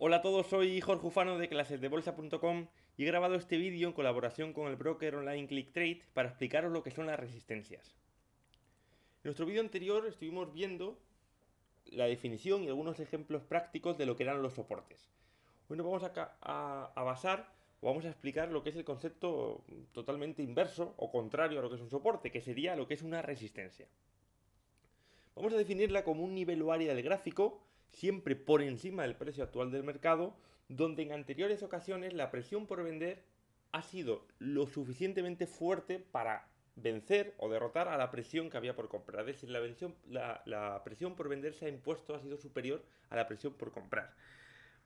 Hola a todos, soy Jorge Ufano de clasesdebolsa.com y he grabado este vídeo en colaboración con el broker online ClickTrade para explicaros lo que son las resistencias. En nuestro vídeo anterior estuvimos viendo la definición y algunos ejemplos prácticos de lo que eran los soportes. Hoy nos vamos a basar o vamos a explicar lo que es el concepto totalmente inverso o contrario a lo que es un soporte, que sería lo que es una resistencia. Vamos a definirla como un nivel o área del gráfico, siempre por encima del precio actual del mercado, donde en anteriores ocasiones la presión por vender ha sido lo suficientemente fuerte para vencer o derrotar a la presión que había por comprar. Es decir, la presión por vender se ha impuesto, ha sido superior a la presión por comprar.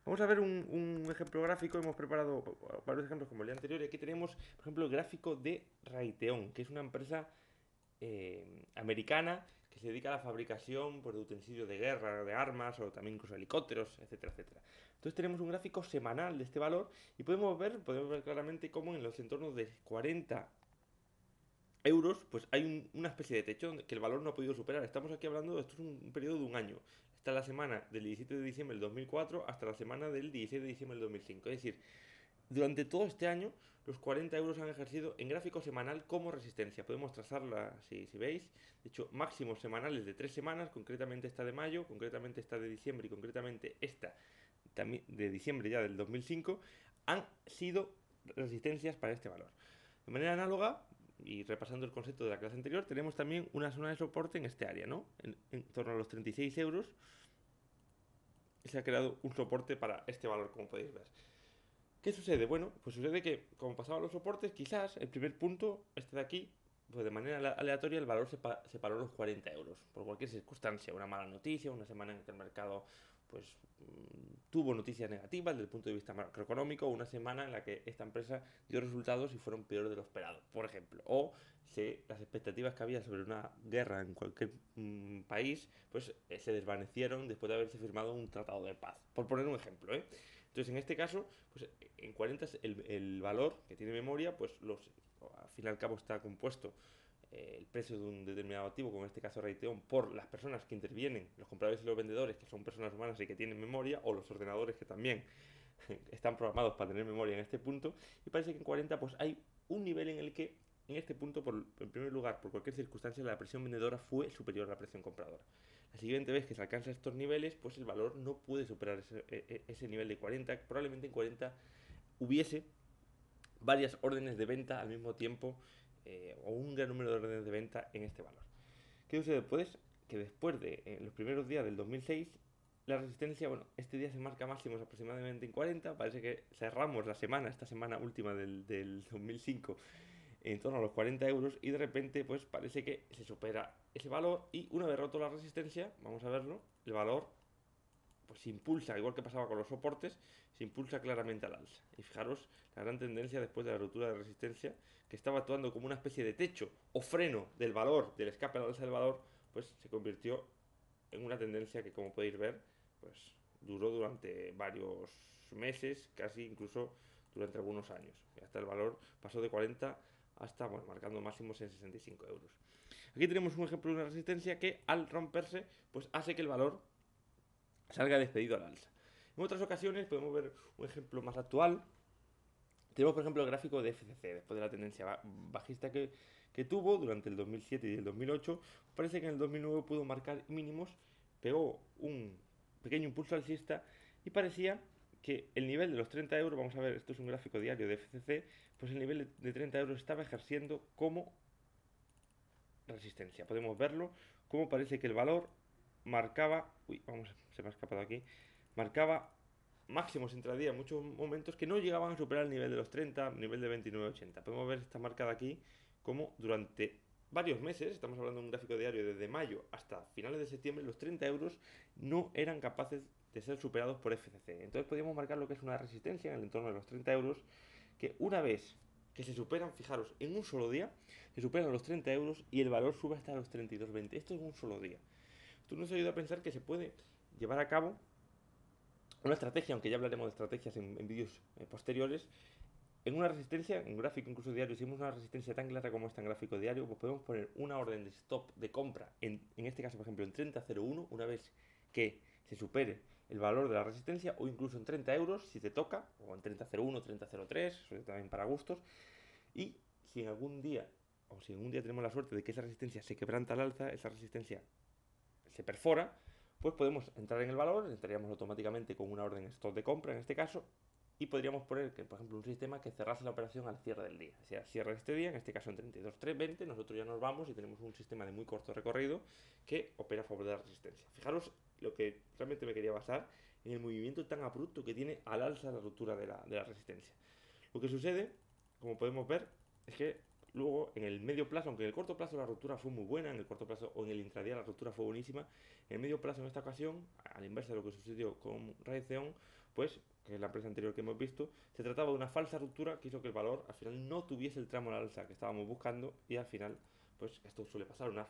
Vamos a ver un ejemplo gráfico. Hemos preparado varios ejemplos como el día anterior. Y aquí tenemos, por ejemplo, el gráfico de Raytheon, que es una empresa americana que se dedica a la fabricación pues, de utensilios de guerra, de armas o también incluso helicópteros, etcétera, etcétera. Entonces tenemos un gráfico semanal de este valor y podemos ver claramente cómo en los entornos de 40 euros, pues hay una especie de techo que el valor no ha podido superar. Estamos aquí hablando, esto es un periodo de un año. Está la semana del 17 de diciembre del 2004 hasta la semana del 16 de diciembre del 2005. Es decir, durante todo este año, los 40 euros han ejercido en gráfico semanal como resistencia. Podemos trazarla, si veis. De hecho, máximos semanales de 3 semanas, concretamente esta de mayo, concretamente esta de diciembre y concretamente esta también de diciembre ya del 2005, han sido resistencias para este valor. De manera análoga, y repasando el concepto de la clase anterior, tenemos también una zona de soporte en este área, ¿no? En torno a los 36 euros se ha creado un soporte para este valor, como podéis ver. ¿Qué sucede? Bueno, pues sucede que, como pasaba los soportes, quizás el primer punto, este de aquí, pues de manera aleatoria el valor se paró a los 40 euros, por cualquier circunstancia, una mala noticia, una semana en que el mercado pues tuvo noticias negativas desde el punto de vista macroeconómico, una semana en la que esta empresa dio resultados y fueron peores de lo esperado, por ejemplo, o si las expectativas que había sobre una guerra en cualquier país, pues se desvanecieron después de haberse firmado un tratado de paz, por poner un ejemplo, ¿eh? Entonces, en este caso, pues en 40 el valor que tiene memoria, pues al fin y al cabo está compuesto el precio de un determinado activo, como en este caso Raytheon, por las personas que intervienen, los compradores y los vendedores, que son personas humanas y que tienen memoria, o los ordenadores que también están programados para tener memoria en este punto, y parece que en 40 pues hay un nivel en el que en este punto, en primer lugar, por cualquier circunstancia, la presión vendedora fue superior a la presión compradora. La siguiente vez que se alcanza estos niveles, pues el valor no puede superar ese nivel de 40. Probablemente en 40 hubiese varias órdenes de venta al mismo tiempo o un gran número de órdenes de venta en este valor. ¿Qué sucede? Pues que después de los primeros días del 2006, la resistencia, bueno, este día se marca máximos aproximadamente en 40, parece que cerramos la semana, esta semana última del 2005, en torno a los 40 euros y de repente pues parece que se supera ese valor y una vez roto la resistencia, vamos a verlo, el valor pues se impulsa, igual que pasaba con los soportes, se impulsa claramente al alza. Y fijaros la gran tendencia después de la ruptura de resistencia, que estaba actuando como una especie de techo o freno del valor, del escape al alza del valor, pues se convirtió en una tendencia que, como podéis ver, pues duró durante varios meses, casi incluso durante algunos años. Y hasta el valor pasó de 40 hasta, bueno, marcando máximos en 65 euros. Aquí tenemos un ejemplo de una resistencia que al romperse, pues hace que el valor salga despedido al alza. En otras ocasiones podemos ver un ejemplo más actual. Tenemos, por ejemplo, el gráfico de FCC, después de la tendencia bajista que tuvo durante el 2007 y el 2008. Parece que en el 2009 pudo marcar mínimos, pegó un pequeño impulso alcista y parecía que el nivel de los 30 euros, vamos a ver, esto es un gráfico diario de FCC, pues el nivel de 30 euros estaba ejerciendo como resistencia. Podemos verlo, como parece que el valor marcaba, uy, vamos, se me ha escapado aquí, marcaba máximos intradía en muchos momentos que no llegaban a superar el nivel de los 30, nivel de 29,80. Podemos ver esta marca de aquí como durante varios meses, estamos hablando de un gráfico diario desde mayo hasta finales de septiembre, los 30 euros no eran capaces de ser superados por FCC. Entonces podríamos marcar lo que es una resistencia en el entorno de los 30 euros, que una vez que se superan, fijaros, en un solo día, se superan los 30 euros y el valor sube hasta los 32,20. Esto es un solo día. Esto nos ayuda a pensar que se puede llevar a cabo una estrategia, aunque ya hablaremos de estrategias en vídeos posteriores, en una resistencia, en un gráfico incluso diario, si hicimos una resistencia tan clara como esta en gráfico diario, pues podemos poner una orden de stop de compra, en este caso por ejemplo en 30.01, una vez que se supere el valor de la resistencia, o incluso en 30 euros si te toca, o en 30.01, 30.03, eso también para gustos. Y si en algún día, o si en un día tenemos la suerte de que esa resistencia se quebranta al alza, esa resistencia se perfora, pues podemos entrar en el valor, entraríamos automáticamente con una orden stop de compra en este caso, y podríamos poner, que, por ejemplo, un sistema que cerrase la operación al cierre del día. O sea, cierra este día, en este caso en 32.320, nosotros ya nos vamos y tenemos un sistema de muy corto recorrido que opera a favor de la resistencia. Fijaros lo que realmente me quería basar en el movimiento tan abrupto que tiene al alza la ruptura de la resistencia. Lo que sucede, como podemos ver, es que luego en el medio plazo, aunque en el corto plazo la ruptura fue muy buena, en el corto plazo o en el intradía la ruptura fue buenísima, en el medio plazo en esta ocasión, a la inversa de lo que sucedió con Raytheon, pues, que es la empresa anterior que hemos visto, se trataba de una falsa ruptura que hizo que el valor al final no tuviese el tramo al alza que estábamos buscando y al final, pues esto suele pasar, una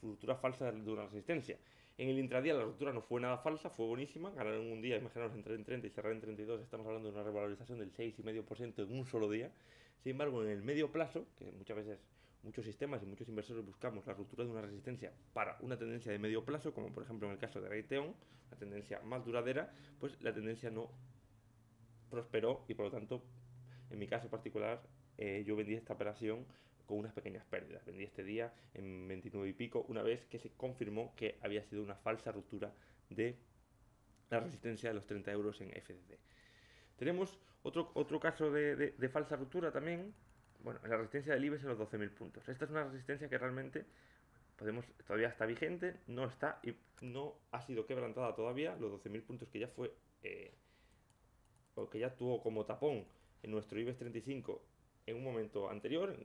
ruptura falsa de una resistencia. En el intradía la ruptura no fue nada falsa, fue buenísima, ganaron un día, imaginaos, entrar en 30 y cerrar en 32, estamos hablando de una revalorización del 6,5% en un solo día. Sin embargo, en el medio plazo, que muchas veces muchos sistemas y muchos inversores buscamos la ruptura de una resistencia para una tendencia de medio plazo, como por ejemplo en el caso de Raytheon, la tendencia más duradera, pues la tendencia no prosperó y por lo tanto, en mi caso particular, yo vendí esta operación con unas pequeñas pérdidas. Vendí este día en 29 y pico, una vez que se confirmó que había sido una falsa ruptura de la resistencia de los 30 euros en FCC. Tenemos otro caso de falsa ruptura también, bueno, en la resistencia del IBEX en los 12.000 puntos. Esta es una resistencia que realmente todavía está vigente, no está y no ha sido quebrantada todavía, los 12.000 puntos que ya fue, o que ya tuvo como tapón en nuestro IBEX 35 en un momento anterior,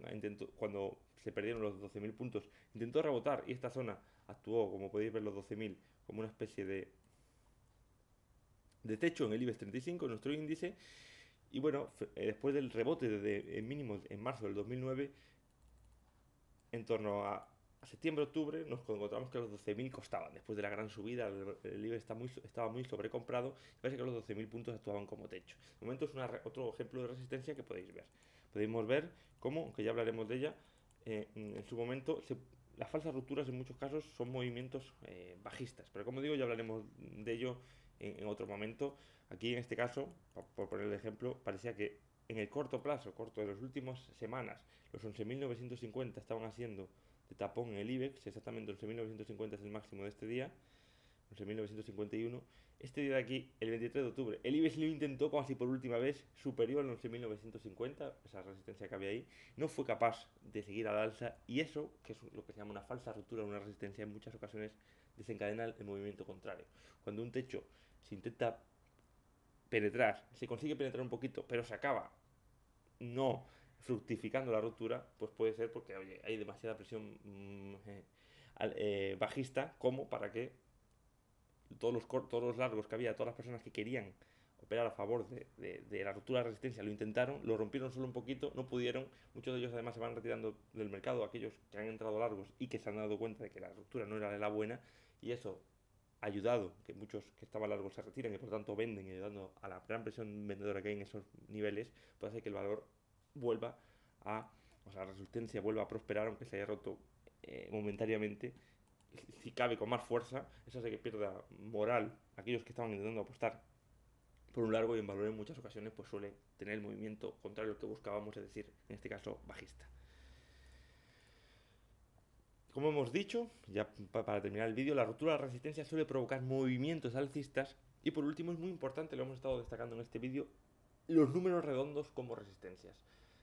cuando se perdieron los 12.000 puntos, intentó rebotar y esta zona actuó, como podéis ver, los 12.000 como una especie de techo en el IBEX 35, en nuestro índice. Y bueno, después del rebote de mínimos en marzo del 2009, en torno a septiembre-octubre, nos encontramos que los 12.000 costaban. Después de la gran subida, el IBEX estaba muy sobrecomprado y parece que los 12.000 puntos actuaban como techo. De momento es otro ejemplo de resistencia que podéis ver. Podemos ver cómo, aunque ya hablaremos de ella, en su momento las falsas rupturas en muchos casos son movimientos bajistas. Pero como digo, ya hablaremos de ello en otro momento. Aquí en este caso, por poner el ejemplo, parecía que en el corto plazo, corto de las últimas semanas, los 11.950 estaban haciendo de tapón en el IBEX, exactamente 11.950 es el máximo de este día, 11.951. Este día de aquí, el 23 de octubre, el IBEX lo intentó como si por última vez, superior al 11.950, esa resistencia que había ahí, no fue capaz de seguir al alza y eso, que es lo que se llama una falsa ruptura, una resistencia, en muchas ocasiones desencadena el movimiento contrario. Cuando un techo se intenta penetrar, se consigue penetrar un poquito, pero se acaba no fructificando la ruptura, pues puede ser porque oye, hay demasiada presión bajista como para que todos los largos que había, todas las personas que querían operar a favor de la ruptura de resistencia lo intentaron, lo rompieron solo un poquito, no pudieron, muchos de ellos además se van retirando del mercado, aquellos que han entrado largos y que se han dado cuenta de que la ruptura no era de la buena y eso ha ayudado que muchos que estaban largos se retiren y por tanto venden y ayudando a la gran presión vendedora que hay en esos niveles, puede hacer que el valor vuelva o sea, la resistencia vuelva a prosperar aunque se haya roto momentáneamente, si cabe con más fuerza, eso hace que pierda moral aquellos que estaban intentando apostar por un largo y en valor en muchas ocasiones pues suele tener el movimiento contrario al que buscábamos, es decir, en este caso bajista. Como hemos dicho, ya para terminar el vídeo, la ruptura de la resistencia suele provocar movimientos alcistas y por último es muy importante, lo hemos estado destacando en este vídeo, los números redondos como resistencias.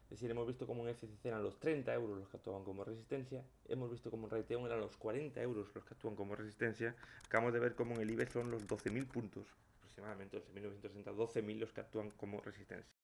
Es decir, hemos visto como en FCC eran los 30 euros los que actúan como resistencia, hemos visto como en Raytheon eran los 40 euros los que actúan como resistencia, acabamos de ver como en el IBEX son los 12.000 puntos, aproximadamente 11.960, 12.000 los que actúan como resistencia.